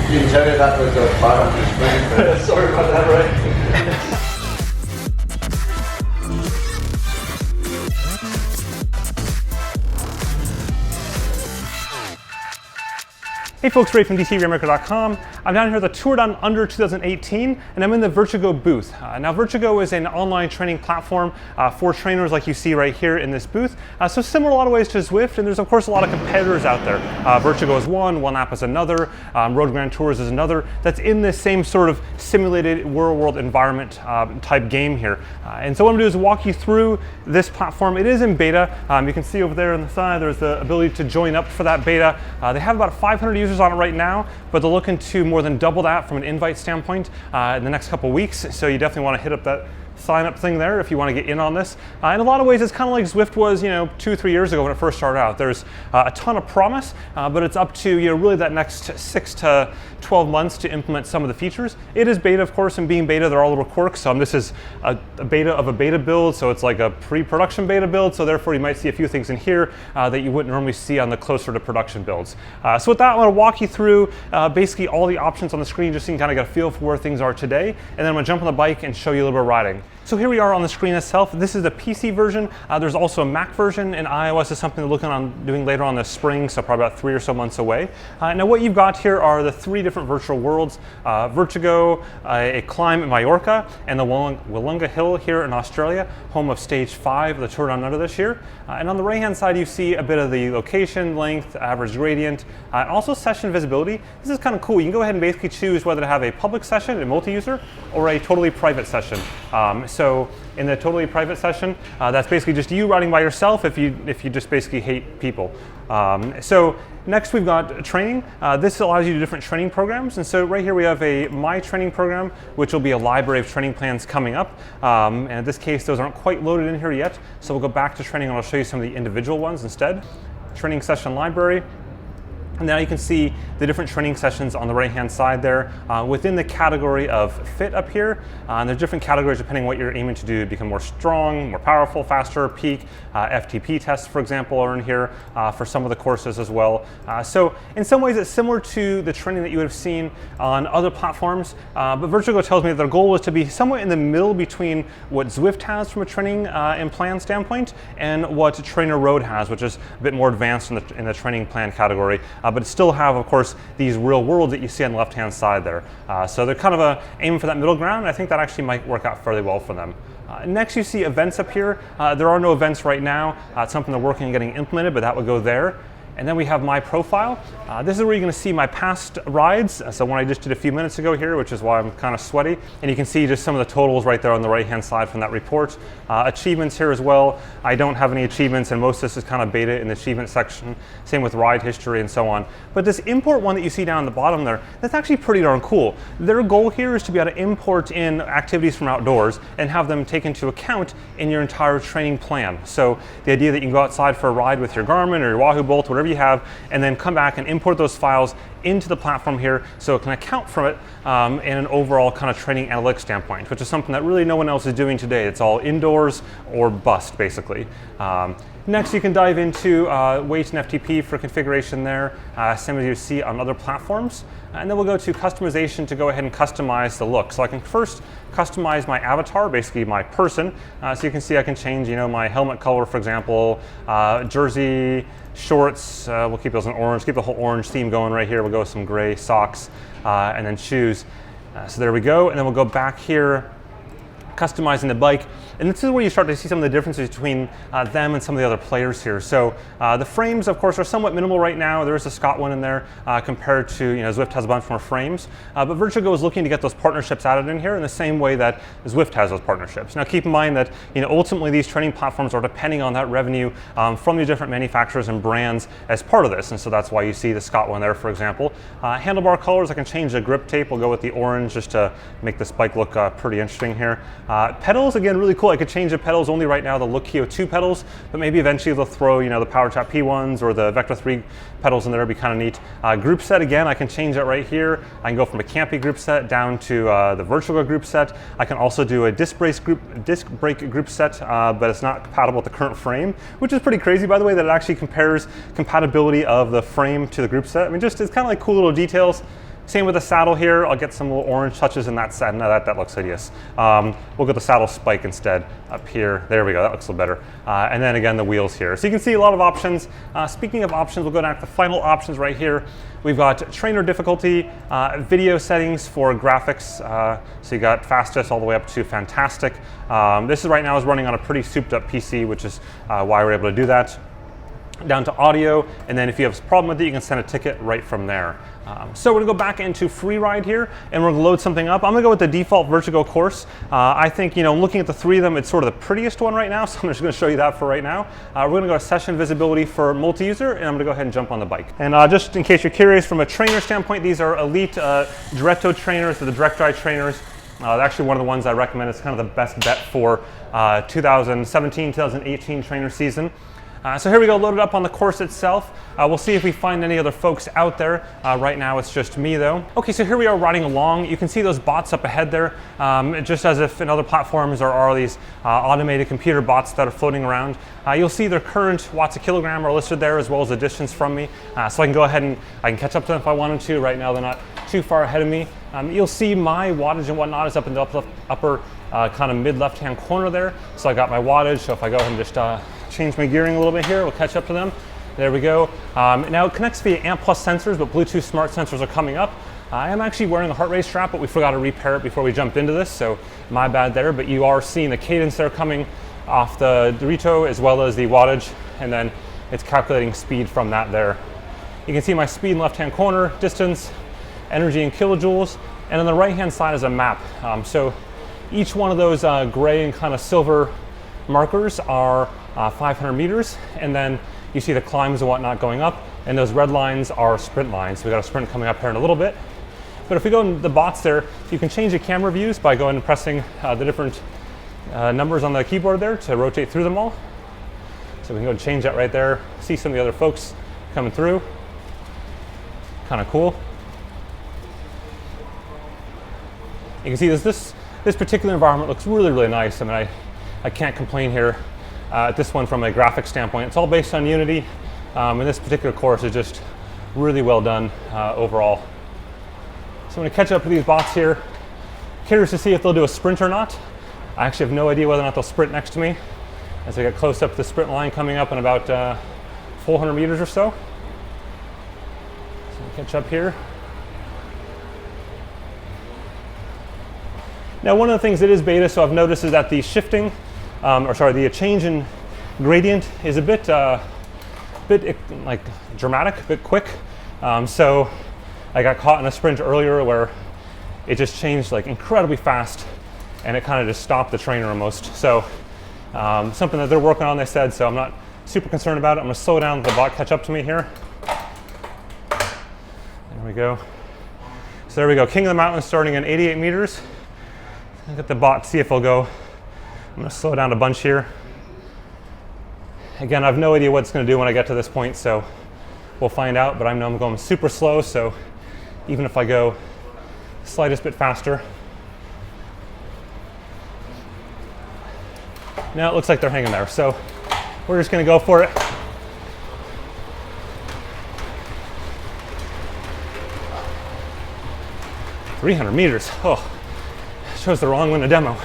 You can tell you that was a part of the spring. Sorry about that, right? Hey folks, Ray from Rainmaker.com. I'm down here at the Tour Down Under 2018, and I'm in the VirtuGO booth. Now VirtuGO is an online training platform for trainers like you see right here in this booth. So similar in a lot of ways to Zwift, and there's of course a lot of competitors out there. VirtuGO is one app is another, Road Grand Tours is another, that's in this same sort of simulated world environment type game here. And so what I'm going to do is walk you through this platform. It is in beta. You can see over there on the side there's the ability to join up for that beta. They have about 500 users on it right now, but they're looking to more than double that from an invite standpoint in the next couple weeks. So you definitely want to hit up that sign up thing there if you want to get in on this. In a lot of ways, it's kind of like Zwift was, 2 or 3 years ago when it first started out. There's a ton of promise, but it's up to really that next 6 to 12 months to implement some of the features. It is beta, of course, and being beta, there are little quirks. This is a beta of a beta build, so it's like a pre-production beta build. So therefore, you might see a few things in here that you wouldn't normally see on the closer to production builds. So with that, I'm going to walk you through basically all the options on the screen, just so you can kind of get a feel for where things are today. And then I'm going to jump on the bike and show you a little bit of riding. So here we are on the screen itself. This is the PC version. There's also a Mac version, and iOS is something they're looking on doing later on this spring, so probably about 3 or so months away. Now what you've got here are the 3 different virtual worlds, VirtuGO, a climb in Mallorca, and the Wollonga Hill here in Australia, home of stage 5 of the Tour Down Under this year. And on the right-hand side, you see a bit of the location, length, average gradient, and also session visibility. This is kind of cool. You can go ahead and basically choose whether to have a public session, a multi-user, or a totally private session. So in the totally private session, that's basically just you riding by yourself if you just basically hate people. So next we've got training. This allows you to do different training programs. And so right here we have a My Training program, which will be a library of training plans coming up. And in this case, those aren't quite loaded in here yet. So we'll go back to training and I'll show you some of the individual ones instead. Training session library. And now you can see the different training sessions on the right-hand side there within the category of fit up here. And there's different categories depending on what you're aiming to do to become more strong, more powerful, faster, peak. FTP tests, for example, are in here for some of the courses as well. So in some ways, it's similar to the training that you would have seen on other platforms. But VirtuGO tells me that their goal is to be somewhat in the middle between what Zwift has from a training and plan standpoint and what Trainer Road has, which is a bit more advanced in the training plan category. But it still have, of course, these real worlds that you see on the left-hand side there. So they're kind of aiming for that middle ground, and I think that actually might work out fairly well for them. Next, you see events up here. There are no events right now. It's something they're working on getting implemented, but that would go there. And then we have my profile. This is where you're going to see my past rides. So one I just did a few minutes ago here, which is why I'm kind of sweaty. And you can see just some of the totals right there on the right-hand side from that report. Achievements here as well. I don't have any achievements, and most of this is kind of beta in the achievement section. Same with ride history and so on. But this import one that you see down at the bottom there, that's actually pretty darn cool. Their goal here is to be able to import in activities from outdoors and have them take into account in your entire training plan. So the idea that you can go outside for a ride with your Garmin or your Wahoo Bolt, whatever you have, and then come back and import those files into the platform here so it can account for it in an overall kind of training analytics standpoint, which is something that really no one else is doing today. It's all indoors or bust, basically. Next, you can dive into weight and FTP for configuration there, same as you see on other platforms. And then we'll go to customization to go ahead and customize the look. So I can first customize my avatar, basically my person. So you can see I can change, my helmet color, for example, jersey, shorts. We'll keep those in orange, keep the whole orange theme going right here. We'll go with some gray socks and then shoes. So there we go. And then we'll go back here, customizing the bike. And this is where you start to see some of the differences between them and some of the other players here. So the frames, of course, are somewhat minimal right now. There is a Scott one in there compared to, Zwift has a bunch more frames. But VirtuGO is looking to get those partnerships added in here in the same way that Zwift has those partnerships. Now keep in mind that, ultimately these training platforms are depending on that revenue from the different manufacturers and brands as part of this. And so that's why you see the Scott one there, for example. Handlebar colors, I can change the grip tape. We'll go with the orange just to make this bike look pretty interesting here. Pedals, again, really cool. I could change the pedals only right now, the Lookio 2 pedals, but maybe eventually they'll throw, the PowerChat P1s or the Vector 3 pedals in there. It'd be kind of neat. Group set, again, I can change that right here. I can go from a Campy group set down to the VirtuGO group set. I can also do a disc brake group set, but it's not compatible with the current frame, which is pretty crazy, by the way, that it actually compares compatibility of the frame to the group set. I mean, it's kind of like cool little details. Same with the saddle here. I'll get some little orange touches in that saddle. No, that looks hideous. We'll get the saddle spike instead up here. There we go, that looks a little better. And then again, the wheels here. So you can see a lot of options. Speaking of options, we'll go down to the final options right here. We've got trainer difficulty, video settings for graphics. So you got fastest all the way up to fantastic. This is right now is running on a pretty souped up PC, which is why we're able to do that. Down to audio, and then if you have a problem with it, you can send a ticket right from there. So we're gonna go back into free ride here, and we're gonna load something up. I'm gonna go with the default VirtuGO course. I think, looking at the three of them, it's sort of the prettiest one right now, so I'm just gonna show you that for right now. We're gonna go to session visibility for multi-user, and I'm gonna go ahead and jump on the bike. And just in case you're curious, from a trainer standpoint, these are elite Diretto trainers, or the direct drive trainers. They're actually one of the ones I recommend. It's kind of the best bet for 2017, 2018 trainer season. So here we go, loaded up on the course itself. We'll see if we find any other folks out there. Right now it's just me though. Okay, so here we are riding along. You can see those bots up ahead there. Just as if in other platforms there are these automated computer bots that are floating around. You'll see their current watts a kilogram are listed there, as well as the distance from me. So I can go ahead and I can catch up to them if I wanted to. Right now they're not too far ahead of me. You'll see my wattage and whatnot is up in the upper kind of mid left hand corner there. So I got my wattage, so if I go ahead and just change my gearing a little bit here, we'll catch up to them. There we go. Now it connects via AMP Plus sensors, but Bluetooth smart sensors are coming up. I am actually wearing a heart rate strap, but we forgot to repair it before we jumped into this, so my bad there. But you are seeing the cadence there coming off the Dorito, as well as the wattage, and then it's calculating speed from that there. You can see my speed in left hand corner, distance, energy in kilojoules, and on the right hand side is a map. So each one of those gray and kind of silver markers are 500 meters, and then you see the climbs and whatnot going up, and those red lines are sprint lines. So we got a sprint coming up here in a little bit. But if we go into the bots there, you can change the camera views by going and pressing the different numbers on the keyboard there to rotate through them all. So we can go and change that right there, see some of the other folks coming through. Kind of cool. You can see this particular environment looks really, really nice. I mean, I can't complain here. This one from a graphics standpoint, it's all based on Unity, and this particular course is just really well done overall. So I'm going to catch up with these bots here. Curious to see if they'll do a sprint or not. I actually have no idea whether or not they'll sprint next to me, as I get close up to the sprint line coming up in about 400 meters or so. So I'll catch up here. Now, one of the things that is beta, so I've noticed, is that the shifting, the change in gradient is a bit like dramatic, a bit quick. So I got caught in a sprint earlier where it just changed like incredibly fast, and it kind of just stopped the trainer almost. So something that they're working on, they said, so I'm not super concerned about it. I'm gonna slow down, let the bot catch up to me here. There we go. So there we go, King of the Mountain starting at 88 meters. Look at the bot, see if he'll go. I'm gonna slow down a bunch here. Again, I have no idea what it's gonna do when I get to this point, so we'll find out, but I know I'm going super slow, so even if I go the slightest bit faster. Now it looks like they're hanging there, so we're just gonna go for it. $300 meters, oh. Chose the wrong one to demo.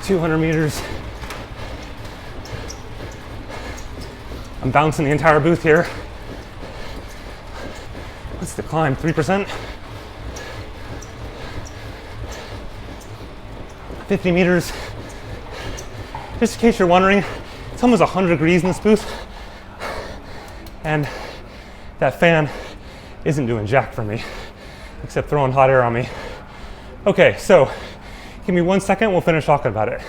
200 meters. I'm bouncing the entire booth here. What's the climb, 3%? 50 meters. Just in case you're wondering, it's almost 100 degrees in this booth. And that fan isn't doing jack for me, except throwing hot air on me. Okay, so give me 1 second, we'll finish talking about it.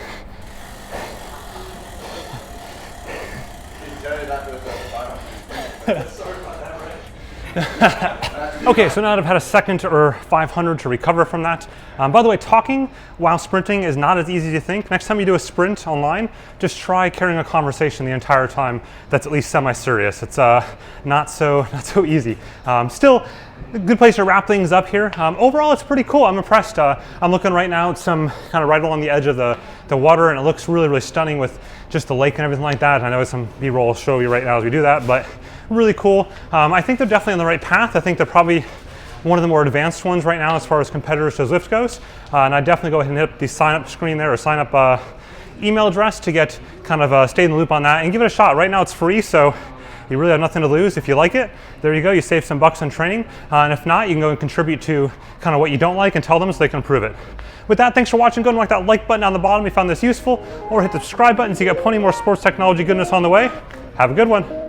Okay, so now that I've had a second or 500 to recover from that. By the way, talking while sprinting is not as easy as you think. Next time you do a sprint online, just try carrying a conversation the entire time that's at least semi-serious. It's not so easy. Still, a good place to wrap things up here. Overall, it's pretty cool. I'm impressed. I'm looking right now at some kind of right along the edge of the water, and it looks really, really stunning with just the lake and everything like that. I know some B-roll will show you right now as we do that, but really cool. I think they're definitely on the right path. I think they're probably one of the more advanced ones right now as far as competitors to Zwift goes. And I'd definitely go ahead and hit the sign up screen there, or sign up email address to get kind of stay in the loop on that and give it a shot. Right now it's free, so you really have nothing to lose. If you like it, there you go, you save some bucks on training. And if not, you can go and contribute to kind of what you don't like and tell them so they can improve it. With that, thanks for watching. Go and whack that like button down the bottom if you found this useful, or hit the subscribe button so you got plenty more sports technology goodness on the way. Have a good one.